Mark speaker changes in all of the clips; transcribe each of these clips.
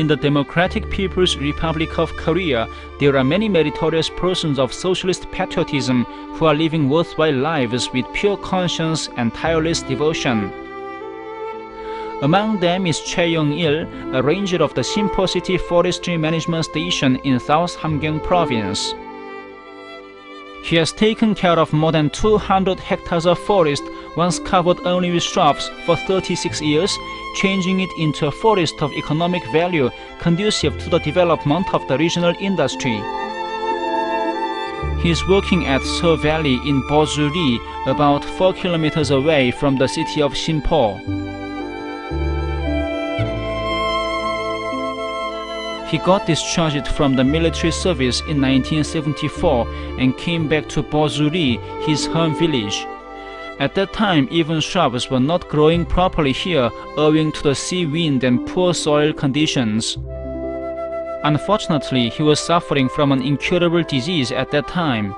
Speaker 1: In the Democratic People's Republic of Korea, there are many meritorious persons of socialist patriotism who are living worthwhile lives with pure conscience and tireless devotion. Among them is Choe Yong Il, a ranger of the Sinpo City Forestry Management Station in South Hamgyong Province. He has taken care of more than 200 hectares of forest once covered only with shrubs for 36 years, changing it into a forest of economic value conducive to the development of the regional industry. He is working at Seoul Valley in Poju-ri, about 4 kilometers away from the city of Sinpo. He got discharged from the military service in 1974 and came back to Poju-ri, his home village. At that time, even shrubs were not growing properly here owing to the sea wind and poor soil conditions. Unfortunately, he was suffering from an incurable disease at that time,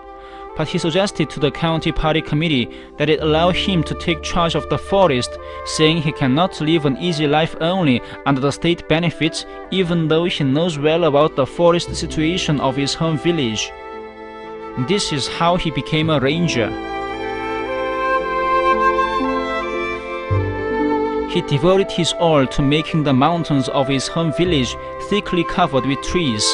Speaker 1: but he suggested to the county party committee that it allow him to take charge of the forest, saying he cannot live an easy life only under the state benefits, even though he knows well about the forest situation of his home village. This is how he became a ranger. He devoted his all to making the mountains of his home village thickly covered with trees.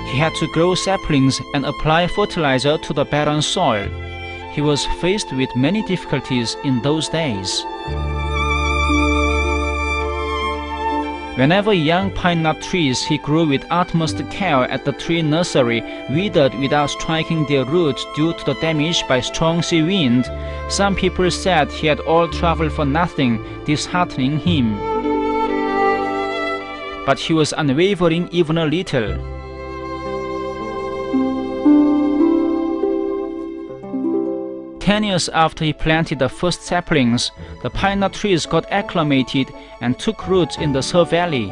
Speaker 1: He had to grow saplings and apply fertilizer to the barren soil. He was faced with many difficulties in those days. Whenever young pine nut trees he grew with utmost care at the tree nursery withered without striking their roots due to the damage by strong sea wind, some people said he had all trouble for nothing, disheartening him. But he was unwavering even a little. 10 years after he planted the first saplings, the pine nut trees got acclimated and took roots in the Seoul Valley.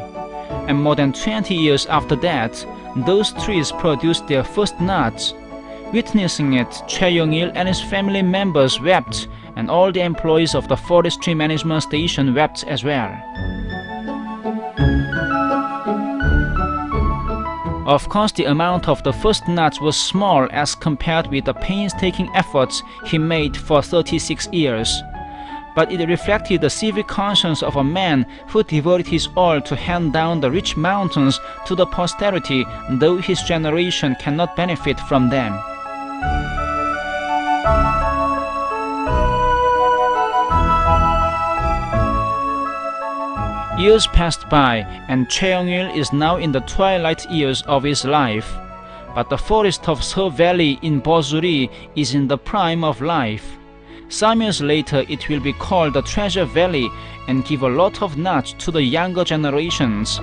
Speaker 1: And more than 20 years after that, those trees produced their first nuts. Witnessing it, Choe Yong Il and his family members wept, and all the employees of the forestry management station wept as well. Of course, the amount of the first nuts was small as compared with the painstaking efforts he made for 36 years. But it reflected the civic conscience of a man who devoted his all to hand down the rich mountains to the posterity, though his generation cannot benefit from them. Years passed by, and Choe Yong Il is now in the twilight years of his life. But the forest of Seoul Valley in Poju-ri is in the prime of life. Some years later, it will be called the Treasure Valley and give a lot of nuts to the younger generations.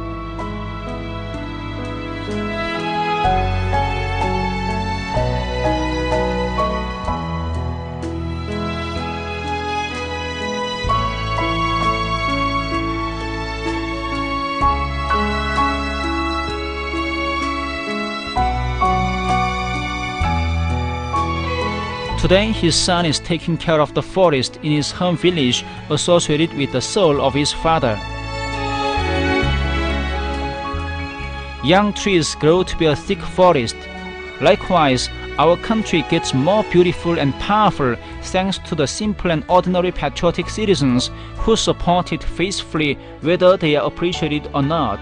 Speaker 1: Today, his son is taking care of the forest in his home village associated with the soul of his father. Young trees grow to be a thick forest. Likewise, our country gets more beautiful and powerful thanks to the simple and ordinary patriotic citizens who support it faithfully whether they are appreciated or not.